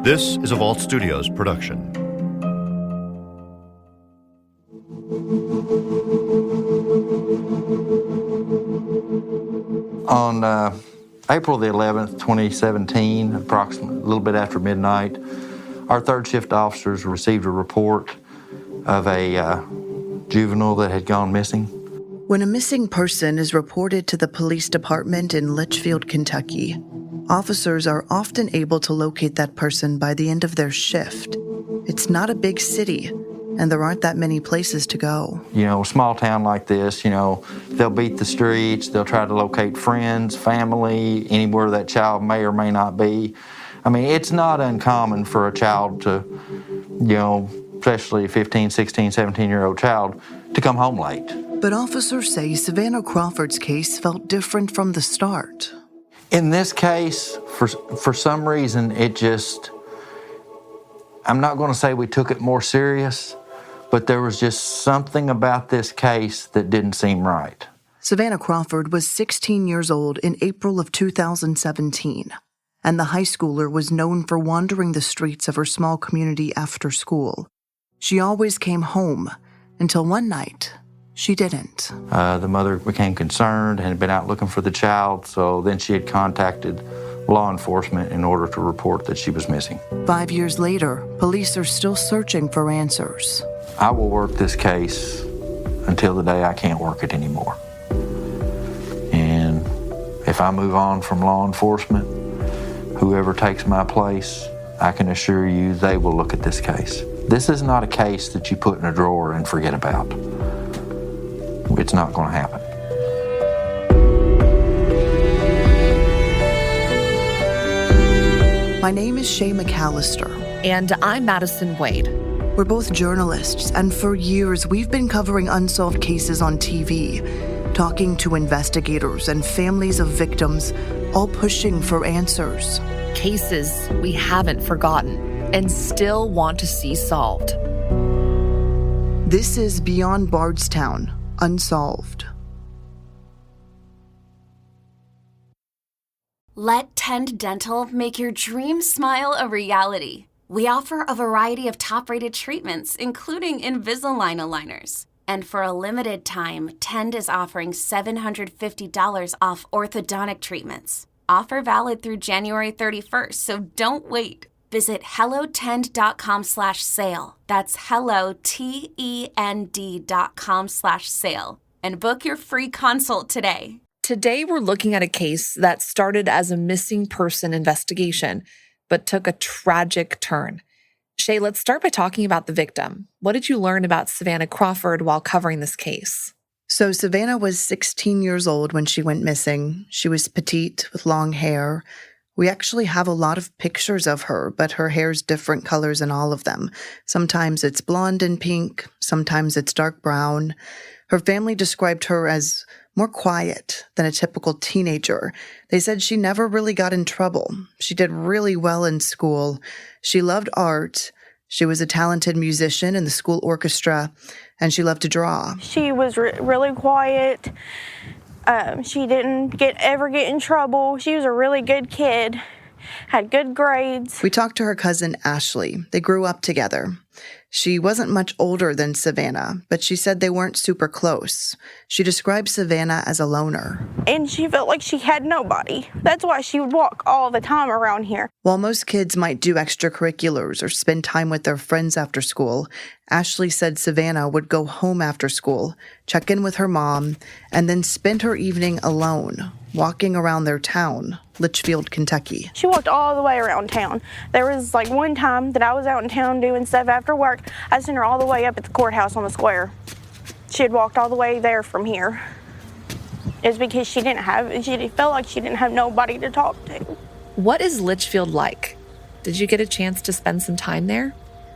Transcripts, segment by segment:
This is a Vault Studios production. On April the 11th, 2017, approximately a little bit after midnight, our third shift officers received a report of a juvenile that had gone missing. When a missing person is reported to the police department in Leitchfield, Kentucky, officers are often able to locate that person by the end of their shift. It's not a big city, and there aren't that many places to go. You know, a small town like this, they'll beat the streets, they'll try to locate friends, family, anywhere that child may or may not be. I mean, it's not uncommon for a child to, especially a 15, 16, 17-year-old child, to come home late. But officers say Savanna Crawford's case felt different from the start. In this case, for some reason, I'm not going to say we took it more serious, but there was just something about this case that didn't seem right. Savanna Crawford was 16 years old in April of 2017, and the high schooler was known for wandering the streets of her small community after school. She always came home, until one night, she didn't. The mother became concerned and had been out looking for the child, so then she had contacted law enforcement in order to report that she was missing. 5 years later, police are still searching for answers. I will work this case until the day I can't work it anymore. And if I move on from law enforcement, whoever takes my place, I can assure you they will look at this case. This is not a case that you put in a drawer and forget about. It's not going to happen. My name is Shay McAlister. And I'm Madison Wade. We're both journalists, and for years we've been covering unsolved cases on TV, talking to investigators and families of victims, all pushing for answers. Cases we haven't forgotten and still want to see solved. This is Beyond Bardstown, Unsolved. Let Tend Dental make your dream smile a reality. We offer a variety of top-rated treatments, including Invisalign aligners. And for a limited time, Tend is offering $750 off orthodontic treatments. Offer valid through January 31st, so don't wait. Visit hellotend.com/sale. That's hellotend.com/sale. And book your free consult today. Today, we're looking at a case that started as a missing person investigation, but took a tragic turn. Shay, let's start by talking about the victim. What did you learn about Savanna Crawford while covering this case? So Savanna was 16 years old when she went missing. She was petite with long hair. We actually have a lot of pictures of her, but her hair's different colors in all of them. Sometimes it's blonde and pink, sometimes it's dark brown. Her family described her as more quiet than a typical teenager. They said she never really got in trouble. She did really well in school. She loved art. She was a talented musician in the school orchestra, and she loved to draw. She was really quiet. She didn't ever get in trouble. She was a really good kid, had good grades. We talked to her cousin, Ashley. They grew up together. She wasn't much older than Savanna, but she said they weren't super close. She described Savanna as a loner. And she felt like she had nobody. That's why she would walk all the time around here. While most kids might do extracurriculars or spend time with their friends after school, Ashley said Savanna would go home after school, check in with her mom, and then spend her evening alone, walking around their town, Leitchfield, Kentucky. She walked all the way around town. There was one time that I was out in town doing stuff after work. I sent her all the way up at the courthouse on the square. She had walked all the way there from here. It's because she felt like she didn't have nobody to talk to. What is Leitchfield like? Did you get a chance to spend some time there?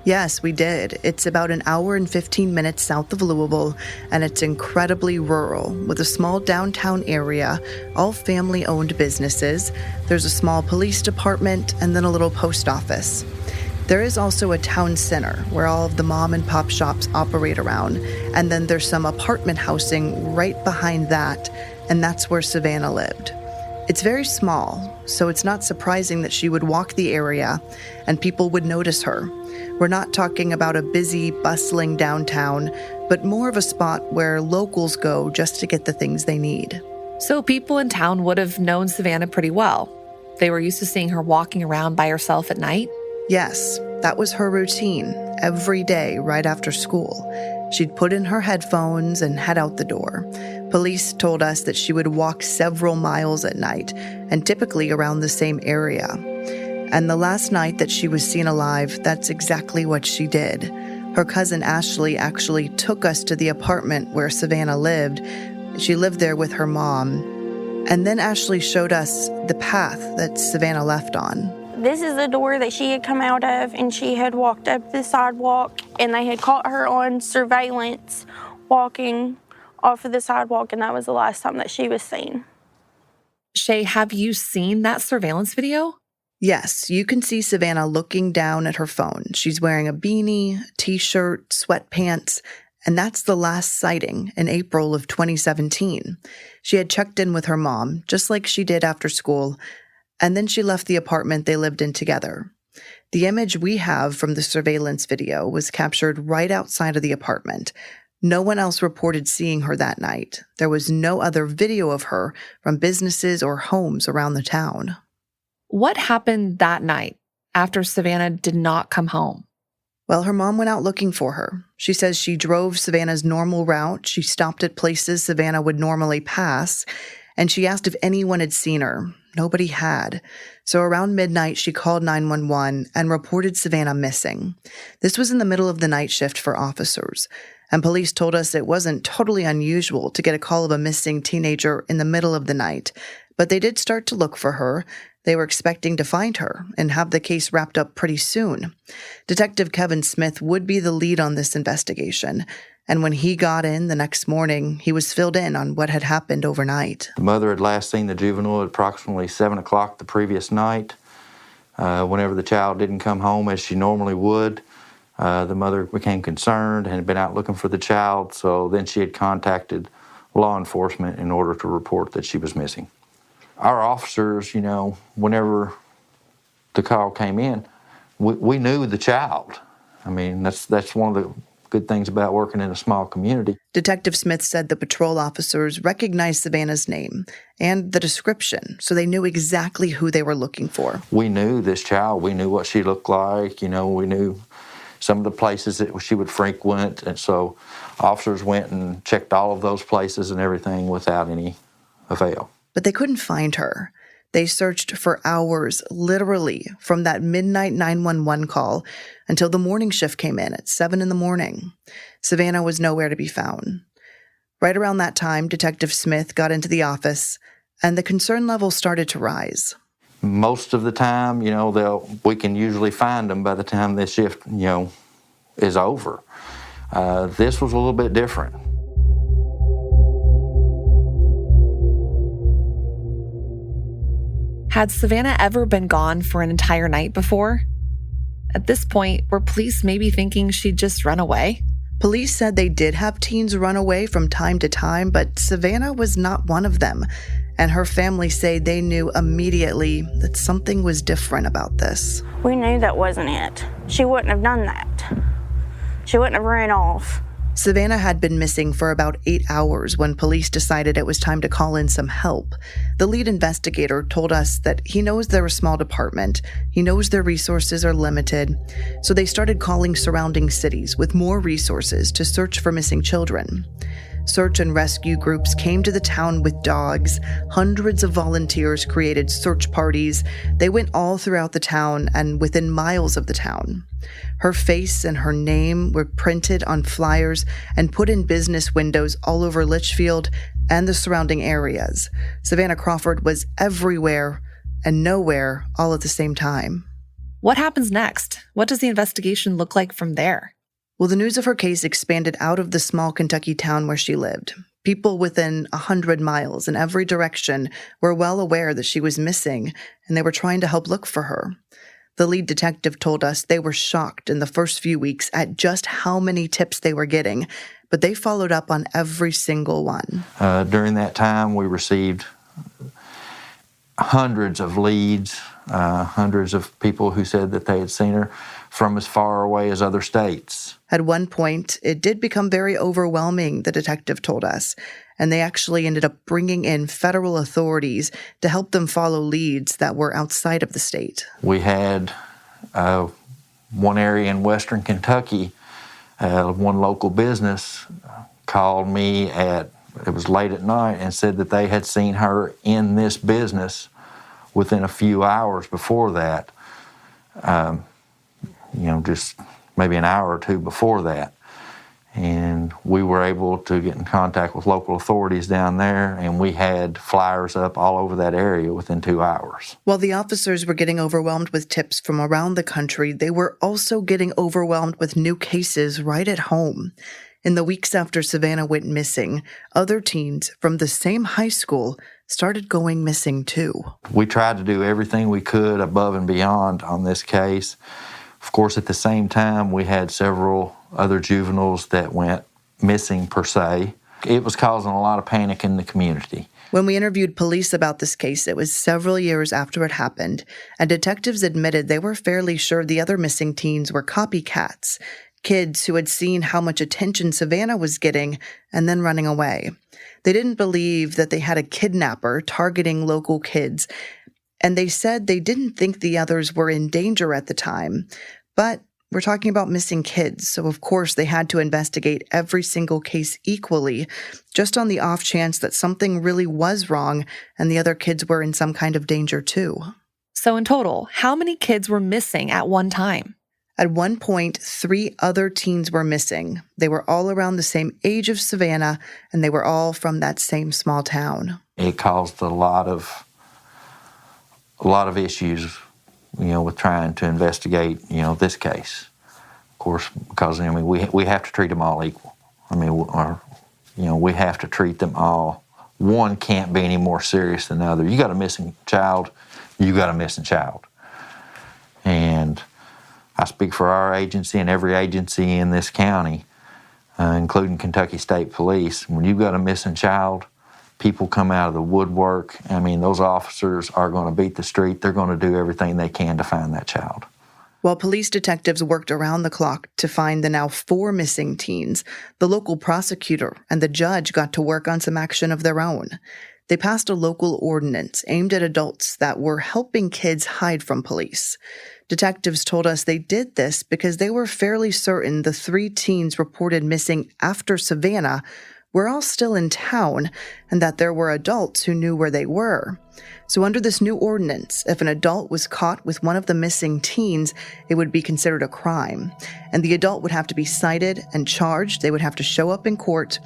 Yes, we did. It's about an hour and 15 minutes south of Louisville, and it's incredibly rural, with a small downtown area, all family-owned businesses. There's a small police department, and then a little post office. There is also a town center where all of the mom and pop shops operate around, and then there's some apartment housing right behind that, and that's where Savanna lived. It's very small, so it's not surprising that she would walk the area and people would notice her. We're not talking about a busy, bustling downtown, but more of a spot where locals go just to get the things they need. So people in town would have known Savanna pretty well. They were used to seeing her walking around by herself at night. Yes, that was her routine, every day right after school. She'd put in her headphones and head out the door. Police told us that she would walk several miles at night, and typically around the same area. And the last night that she was seen alive, that's exactly what she did. Her cousin Ashley actually took us to the apartment where Savanna lived. She lived there with her mom. And then Ashley showed us the path that Savanna left on. This is the door that she had come out of, and she had walked up the sidewalk, and they had caught her on surveillance walking off of the sidewalk, and that was the last time that she was seen. Shay, have you seen that surveillance video? Yes, you can see Savanna looking down at her phone. She's wearing a beanie, t-shirt, sweatpants, and that's the last sighting in April of 2017. She had checked in with her mom, just like she did after school, and then she left the apartment they lived in together. The image we have from the surveillance video was captured right outside of the apartment. No one else reported seeing her that night. There was no other video of her from businesses or homes around the town. What happened that night after Savanna did not come home? Well, her mom went out looking for her. She says she drove Savanna's normal route. She stopped at places Savanna would normally pass, and she asked if anyone had seen her. Nobody had. So around midnight, she called 911 and reported Savanna missing. This was in the middle of the night shift for officers, and police told us it wasn't totally unusual to get a call of a missing teenager in the middle of the night, but they did start to look for her. They were expecting to find her and have the case wrapped up pretty soon. Detective Kevin Smith would be the lead on this investigation, and when he got in the next morning, he was filled in on what had happened overnight. The mother had last seen the juvenile at approximately 7 o'clock the previous night. Whenever the child didn't come home as she normally would, the mother became concerned and had been out looking for the child, so then she had contacted law enforcement in order to report that she was missing. Our officers, whenever the call came in, we knew the child. I mean, that's one of the good things about working in a small community. Detective Smith said the patrol officers recognized Savanna's name and the description, so they knew exactly who they were looking for. We knew this child. We knew what she looked like. We knew some of the places that she would frequent, and so officers went and checked all of those places and everything without any avail. But they couldn't find her. They searched for hours, literally, from that midnight 911 call until the morning shift came in at 7 in the morning. Savanna was nowhere to be found. Right around that time, Detective Smith got into the office, and the concern level started to rise. Most of the time, we can usually find them by the time this shift, is over. This was a little bit different. Had Savanna ever been gone for an entire night before? At this point, were police maybe thinking she'd just run away? Police said they did have teens run away from time to time, but Savanna was not one of them. And her family say they knew immediately that something was different about this. We knew that wasn't it. She wouldn't have done that. She wouldn't have ran off. Savanna had been missing for about 8 hours when police decided it was time to call in some help. The lead investigator told us that he knows they're a small department. He knows their resources are limited. So they started calling surrounding cities with more resources to search for missing children. Search and rescue groups came to the town with dogs. Hundreds of volunteers created search parties. They went all throughout the town and within miles of the town. Her face and her name were printed on flyers and put in business windows all over Leitchfield and the surrounding areas. Savanna Crawford was everywhere and nowhere all at the same time. What happens next? What does the investigation look like from there? Well, the news of her case expanded out of the small Kentucky town where she lived. People within 100 miles in every direction were well aware that she was missing, and they were trying to help look for her. The lead detective told us they were shocked in the first few weeks at just how many tips they were getting, but they followed up on every single one. During that time, we received hundreds of leads, hundreds of people who said that they had seen her from as far away as other states. At one point, it did become very overwhelming, the detective told us, and they actually ended up bringing in federal authorities to help them follow leads that were outside of the state. We had one area in western Kentucky, one local business called me it was late at night and said that they had seen her in this business within a few hours before that, just maybe an hour or two before that. And we were able to get in contact with local authorities down there, and we had flyers up all over that area within 2 hours. While the officers were getting overwhelmed with tips from around the country, they were also getting overwhelmed with new cases right at home. In the weeks after Savanna went missing, other teens from the same high school started going missing too. We tried to do everything we could above and beyond on this case. Of course, at the same time, we had several other juveniles that went missing per se. It was causing a lot of panic in the community. When we interviewed police about this case, it was several years after it happened, and detectives admitted they were fairly sure the other missing teens were copycats, kids who had seen how much attention Savanna was getting and then running away. They didn't believe that they had a kidnapper targeting local kids, and they said they didn't think the others were in danger at the time. But we're talking about missing kids, so of course they had to investigate every single case equally, just on the off chance that something really was wrong and the other kids were in some kind of danger too. So in total, how many kids were missing at one time? At one point, 3 other teens were missing. They were all around the same age of Savanna, and they were all from that same small town. It caused a lot of issues, with trying to investigate, this case. Of course, because we have to treat them all equal. We have to treat them all. One can't be any more serious than the other. You got a missing child, you got a missing child. And I speak for our agency and every agency in this county, including Kentucky State Police. When you've got a missing child, people come out of the woodwork. Those officers are going to beat the street. They're going to do everything they can to find that child. While police detectives worked around the clock to find the now 4 missing teens, the local prosecutor and the judge got to work on some action of their own. They passed a local ordinance aimed at adults that were helping kids hide from police. Detectives told us they did this because they were fairly certain the 3 teens reported missing after Savanna were all still in town and that there were adults who knew where they were. So under this new ordinance, if an adult was caught with one of the missing teens, it would be considered a crime. And the adult would have to be cited and charged. They would have to show up in court.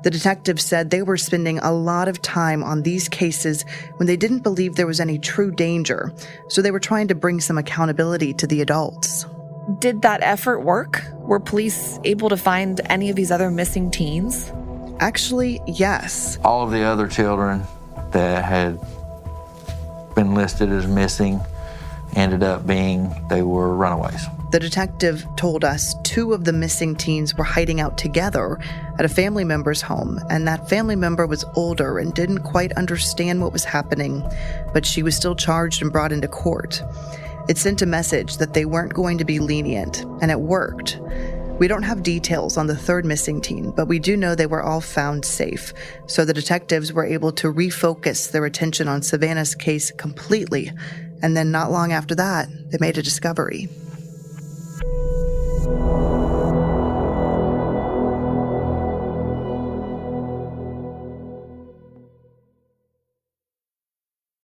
The detectives said they were spending a lot of time on these cases when they didn't believe there was any true danger. So they were trying to bring some accountability to the adults. Did that effort work? Were police able to find any of these other missing teens? Actually, yes. All of the other children that had been listed as missing ended up they were runaways. The detective told us 2 of the missing teens were hiding out together at a family member's home, and that family member was older and didn't quite understand what was happening, but she was still charged and brought into court. It sent a message that they weren't going to be lenient, and it worked. We don't have details on the 3rd missing teen, but we do know they were all found safe, so the detectives were able to refocus their attention on Savanna's case completely, and then not long after that, they made a discovery.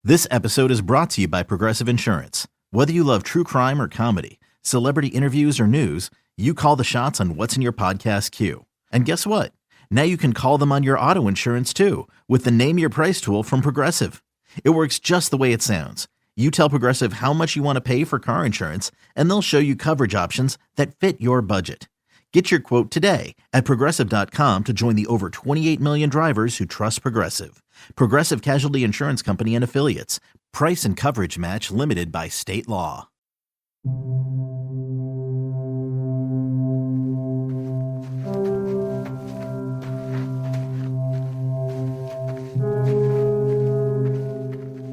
This episode is brought to you by Progressive Insurance. Whether you love true crime or comedy, celebrity interviews or news, you call the shots on what's in your podcast queue. And guess what? Now you can call them on your auto insurance too with the Name Your Price tool from Progressive. It works just the way it sounds. You tell Progressive how much you want to pay for car insurance, and they'll show you coverage options that fit your budget. Get your quote today at Progressive.com to join the over 28 million drivers who trust Progressive. Progressive Casualty Insurance Company and Affiliates. Price and coverage match limited by state law.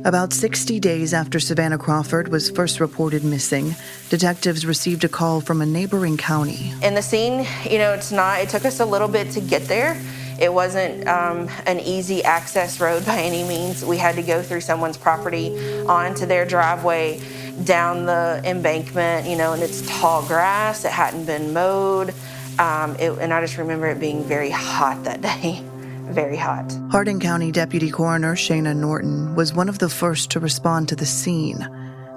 About 60 days after Savanna Crawford was first reported missing, detectives received a call from a neighboring county. In the scene, it took us a little bit to get there. It wasn't an easy access road by any means. We had to go through someone's property, onto their driveway, down the embankment, and it's tall grass. It hadn't been mowed. And I just remember it being very hot that day. Very hot. Hardin County Deputy Coroner Shayna Norton was one of the first to respond to the scene,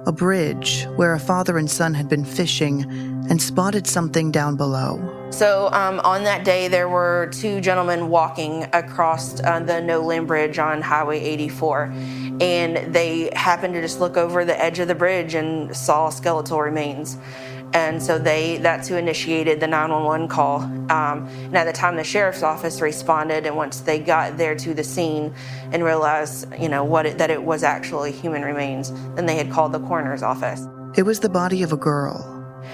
a bridge where a father and son had been fishing and spotted something down below. So on that day, there were two gentlemen walking across the no-limb bridge on Highway 84, and they happened to just look over the edge of the bridge and saw skeletal remains. And so that's who initiated the 911 call. And at the time, the sheriff's office responded, and once they got there to the scene and realized, that it was actually human remains, then they had called the coroner's office. It was the body of a girl.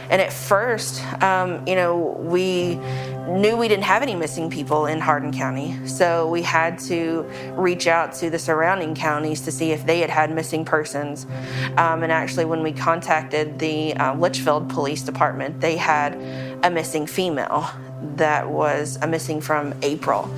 And at first, we knew we didn't have any missing people in Hardin County, so we had to reach out to the surrounding counties to see if they had missing persons. And actually, when we contacted the Leitchfield Police Department, they had a missing female that was missing from April.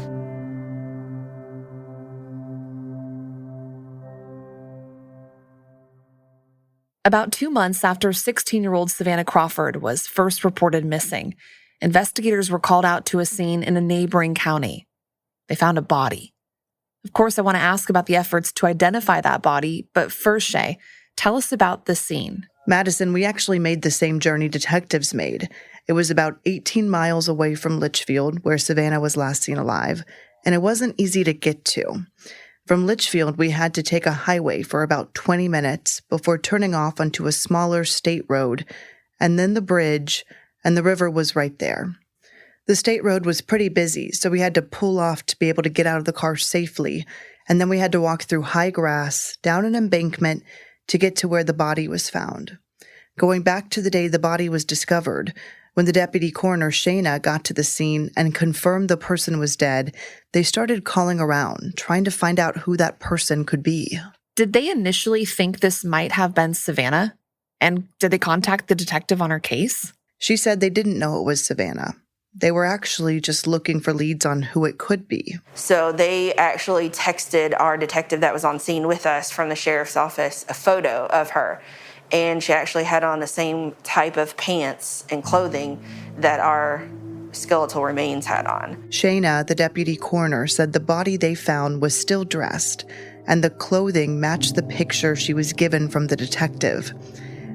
About 2 months after 16-year-old Savanna Crawford was first reported missing, investigators were called out to a scene in a neighboring county. They found a body. Of course, I want to ask about the efforts to identify that body, but first, Shay, tell us about the scene. Madison, we actually made the same journey detectives made. It was about 18 miles away from Leitchfield, where Savanna was last seen alive, and it wasn't easy to get to. From Leitchfield, we had to take a highway for about 20 minutes before turning off onto a smaller state road, and then the bridge, and the river was right there. The state road was pretty busy, so we had to pull off to be able to get out of the car safely, and then we had to walk through high grass, down an embankment, to get to where the body was found. Going back to the day the body was discovered, when the deputy coroner Shayna got to the scene and confirmed the person was dead, they started calling around, trying to find out who that person could be. Did they initially think this might have been Savanna? And did they contact the detective on her case? She said they didn't know it was Savanna. They were actually just looking for leads on who it could be. So they actually texted our detective that was on scene with us from the sheriff's office a photo of her. And she actually had on the same type of pants and clothing that our skeletal remains had on. Shayna, the deputy coroner, said the body they found was still dressed, and the clothing matched the picture she was given from the detective.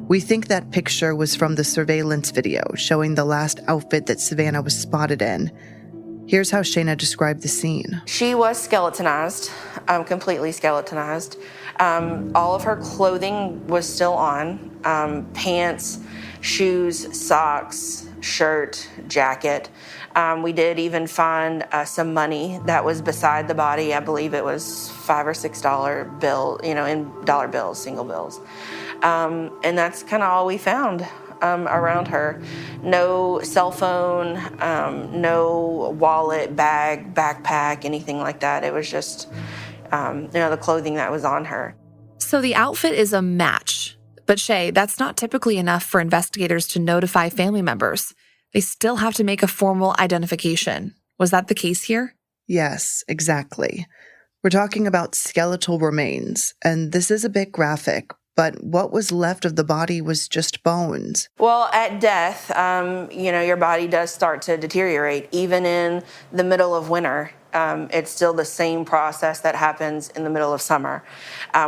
We think that picture was from the surveillance video showing the last outfit that Savanna was spotted in. Here's how Shayna described the scene. She was skeletonized, completely skeletonized. All of her clothing was still on, pants, shoes, socks, shirt, jacket. We did even find some money that was beside the body. I believe it was $5 or $6 bill, in dollar bills, single bills. And that's kind of all we found around her. No cell phone, no wallet, bag, backpack, anything like that. It was just, the clothing that was on her. So the outfit is a match. But Shay, that's not typically enough for investigators to notify family members. They still have to make a formal identification. Was that the case here? Yes, exactly. We're talking about skeletal remains, and this is a bit graphic, but what was left of the body was just bones. Well, at death, your body does start to deteriorate. Even in the middle of winter, it's still the same process that happens in the middle of summer.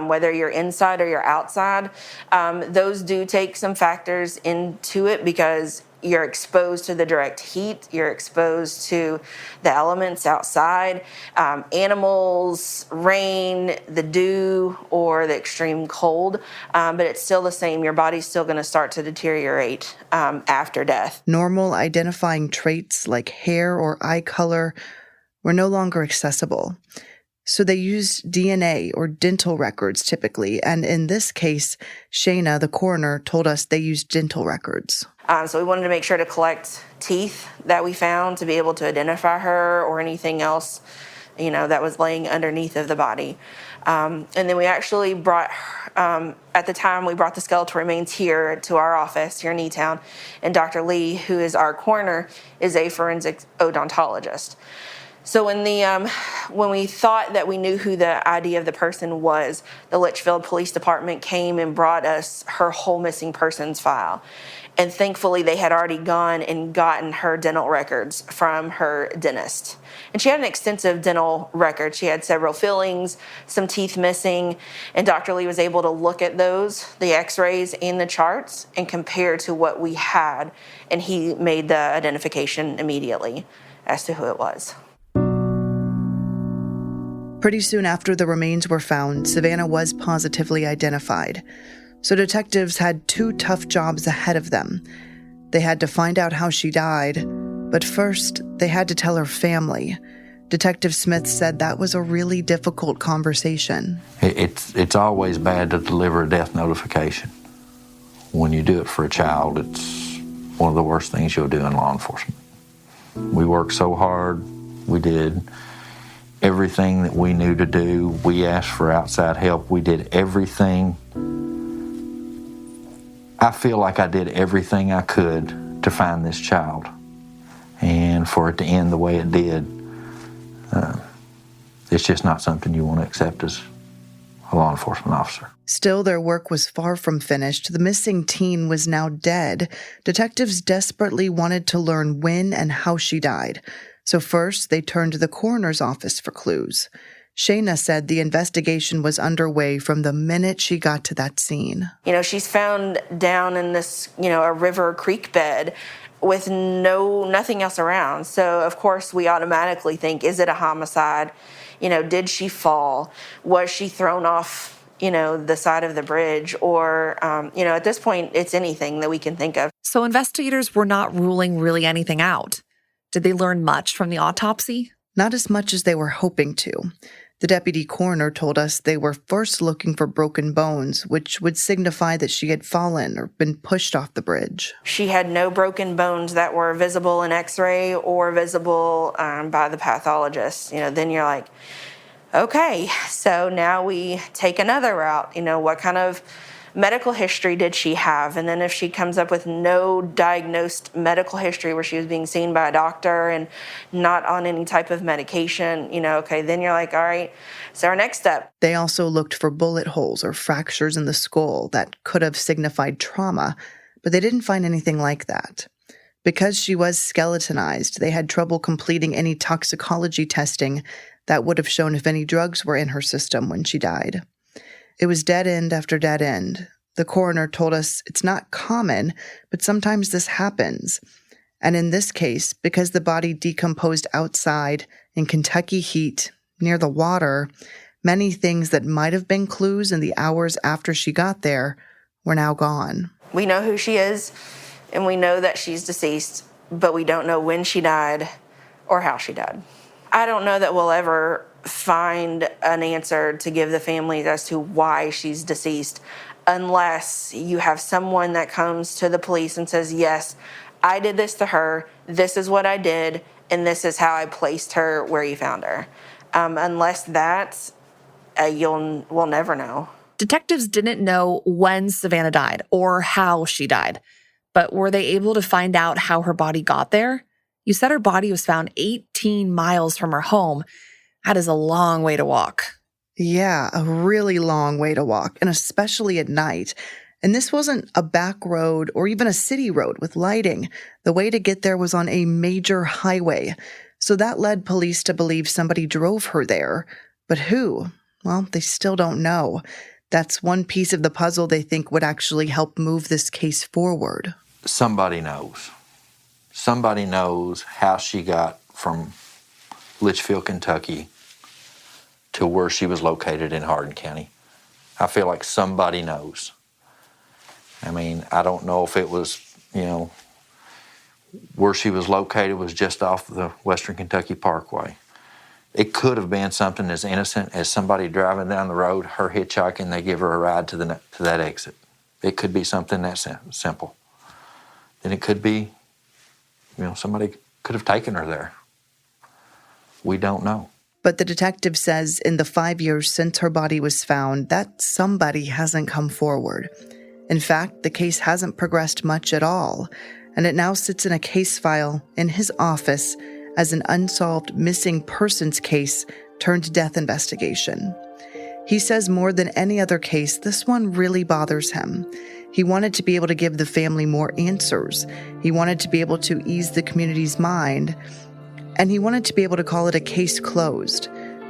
Whether you're inside or you're outside, those do take some factors into it because you're exposed to the direct heat, you're exposed to the elements outside, animals, rain, the dew, or the extreme cold, but it's still the same. Your body's still going to start to deteriorate after death. Normal identifying traits like hair or eye color were no longer accessible. So they used DNA or dental records typically, and in this case, Shayna, the coroner, told us they used dental records. So we wanted to make sure to collect teeth that we found to be able to identify her or anything else, that was laying underneath of the body. And then we actually brought, at the time, we brought the skeletal remains here to our office here in E-Town. And Dr. Lee, who is our coroner, is a forensic odontologist. So when we thought that we knew who the ID of the person was, the Leitchfield Police Department came and brought us her whole missing persons file. And thankfully, they had already gone and gotten her dental records from her dentist. And she had an extensive dental record. She had several fillings, some teeth missing, and Dr. Lee was able to look at those, the x-rays and the charts, and compare to what we had. And he made the identification immediately as to who it was. Pretty soon after the remains were found, Savanna was positively identified. So detectives had 2 tough jobs ahead of them. They had to find out how she died, but first, they had to tell her family. Detective Smith said that was a really difficult conversation. It's always bad to deliver a death notification. When you do it for a child, it's one of the worst things you'll do in law enforcement. We worked so hard. We did everything that we knew to do. We asked for outside help. We did everything. I feel like I did everything I could to find this child. And for it to end the way it did, it's just not something you want to accept as a law enforcement officer. Still, their work was far from finished. The missing teen was now dead. Detectives desperately wanted to learn when and how she died. So first, they turned to the coroner's office for clues. Shayna said the investigation was underway from the minute she got to that scene. She's found down in this, a river creek bed with nothing else around. So, of course, we automatically think, is it a homicide? Did she fall? Was she thrown off, the side of the bridge? Or, at this point, it's anything that we can think of. So investigators were not ruling really anything out. Did they learn much from the autopsy? Not as much as they were hoping to. The deputy coroner told us they were first looking for broken bones, which would signify that she had fallen or been pushed off the bridge. She had no broken bones that were visible in x-ray or visible by the pathologist. Then you're like, okay, so now we take another route. What kind of medical history did she have? And then if she comes up with no diagnosed medical history where she was being seen by a doctor and not on any type of medication, okay, then you're like, all right, so our next step. They also looked for bullet holes or fractures in the skull that could have signified trauma, but they didn't find anything like that. Because she was skeletonized, they had trouble completing any toxicology testing that would have shown if any drugs were in her system when she died. It was dead end after dead end. The coroner told us it's not common, but sometimes this happens. And in this case, because the body decomposed outside in Kentucky heat near the water, many things that might have been clues in the hours after she got there were now gone. We know who she is, and we know that she's deceased, but we don't know when she died or how she died. I don't know that we'll ever find an answer to give the families as to why she's deceased unless you have someone that comes to the police and says, yes, I did this to her, this is what I did, and this is how I placed her where you found her. Unless that, we'll never know. Detectives didn't know when Savanna died or how she died, but were they able to find out how her body got there? You said her body was found 18 miles from her home. That is a long way to walk. Yeah, a really long way to walk, and especially at night. And this wasn't a back road or even a city road with lighting. The way to get there was on a major highway. So that led police to believe somebody drove her there. But who? Well, they still don't know. That's one piece of the puzzle they think would actually help move this case forward. Somebody knows. Somebody knows how she got from Leitchfield, Kentucky to where she was located in Hardin County. I feel like somebody knows. I mean, I don't know if it was, where she was located was just off the Western Kentucky Parkway. It could have been something as innocent as somebody driving down the road, her hitchhiking, they give her a ride to that exit. It could be something that simple. Then it could be, somebody could have taken her there. We don't know. But the detective says in the 5 years since her body was found, that somebody hasn't come forward. In fact, the case hasn't progressed much at all, and it now sits in a case file in his office as an unsolved missing persons case turned death investigation. He says more than any other case, this one really bothers him. He wanted to be able to give the family more answers. He wanted to be able to ease the community's mind, and he wanted to be able to call it a case closed.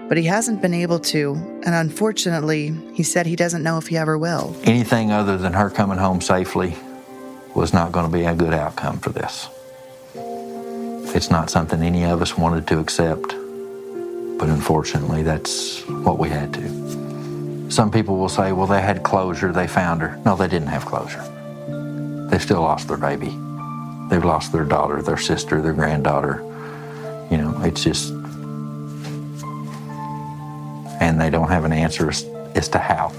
But he hasn't been able to, and unfortunately, he said he doesn't know if he ever will. Anything other than her coming home safely was not going to be a good outcome for this. It's not something any of us wanted to accept, but unfortunately, that's what we had to. Some people will say, well, they had closure, they found her. No, they didn't have closure. They've still lost their baby. They've lost their daughter, their sister, their granddaughter. You know, it's just, and they don't have an answer as to how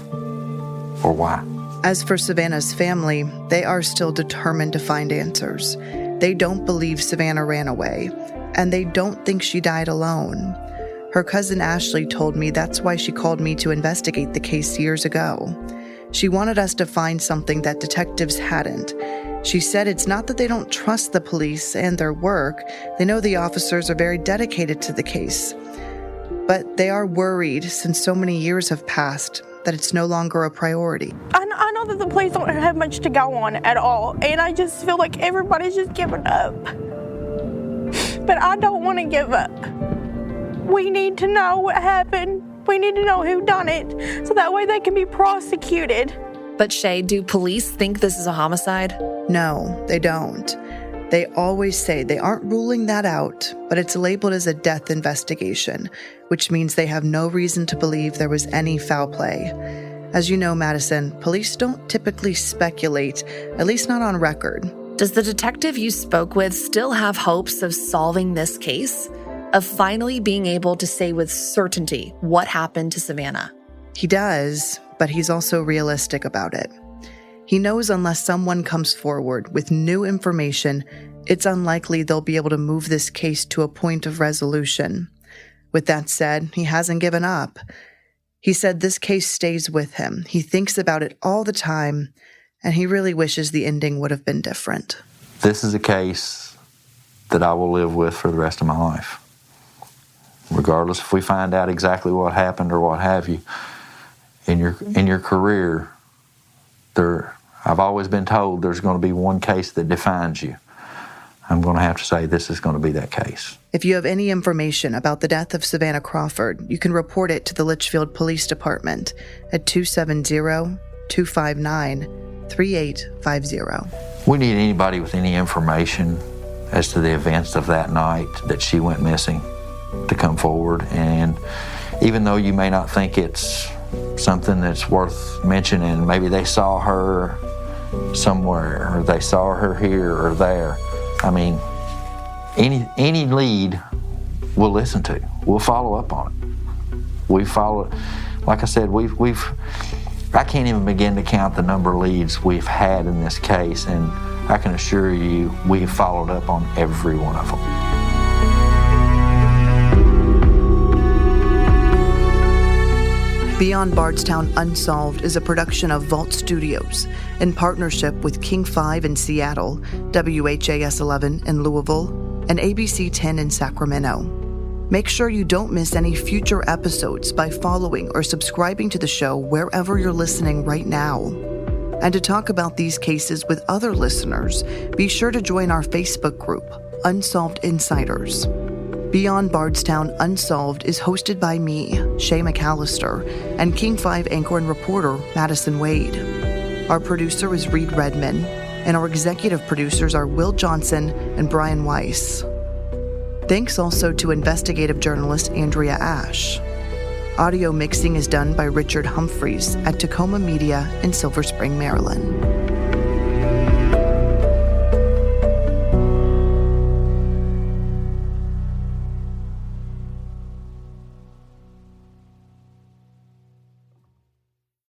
or why. As for Savanna's family, they are still determined to find answers. They don't believe Savanna ran away, and they don't think she died alone. Her cousin Ashley told me that's why she called me to investigate the case years ago. She wanted us to find something that detectives hadn't. She said it's not that they don't trust the police and their work. They know the officers are very dedicated to the case. But they are worried, since so many years have passed, that it's no longer a priority. I know that the police don't have much to go on at all, and I just feel like everybody's just giving up. But I don't want to give up. We need to know what happened. We need to know who done it, so that way they can be prosecuted. But Shay, do police think this is a homicide? No, they don't. They always say they aren't ruling that out, but it's labeled as a death investigation, which means they have no reason to believe there was any foul play. As you know, Madison, police don't typically speculate, at least not on record. Does the detective you spoke with still have hopes of solving this case? Of finally being able to say with certainty what happened to Savanna? He does, but he's also realistic about it. He knows unless someone comes forward with new information, it's unlikely they'll be able to move this case to a point of resolution. With that said, he hasn't given up. He said this case stays with him. He thinks about it all the time, and he really wishes the ending would have been different. This is a case that I will live with for the rest of my life. Regardless if we find out exactly what happened or what have you, in your career, I've always been told there's going to be one case that defines you. I'm going to have to say this is going to be that case. If you have any information about the death of Savanna Crawford, you can report it to the Leitchfield Police Department at 270-259-3850. We need anybody with any information as to the events of that night that she went missing to come forward. And even though you may not think it's something that's worth mentioning, maybe they saw her somewhere, or they saw her here or there. I mean, any lead we'll listen to. We'll follow up on it. We follow, like I said, I can't even begin to count the number of leads we've had in this case, and I can assure you we've followed up on every one of them. Beyond Bardstown Unsolved is a production of Vault Studios in partnership with King 5 in Seattle, WHAS 11 in Louisville, and ABC 10 in Sacramento. Make sure you don't miss any future episodes by following or subscribing to the show wherever you're listening right now. And to talk about these cases with other listeners, be sure to join our Facebook group, Unsolved Insiders. Beyond Bardstown Unsolved is hosted by me, Shay McAlister, and King 5 anchor and reporter Madison Wade. Our producer is Reed Redman, and our executive producers are Will Johnson and Brian Weiss. Thanks also to investigative journalist Andrea Ash. Audio mixing is done by Richard Humphreys at Tacoma Media in Silver Spring, Maryland.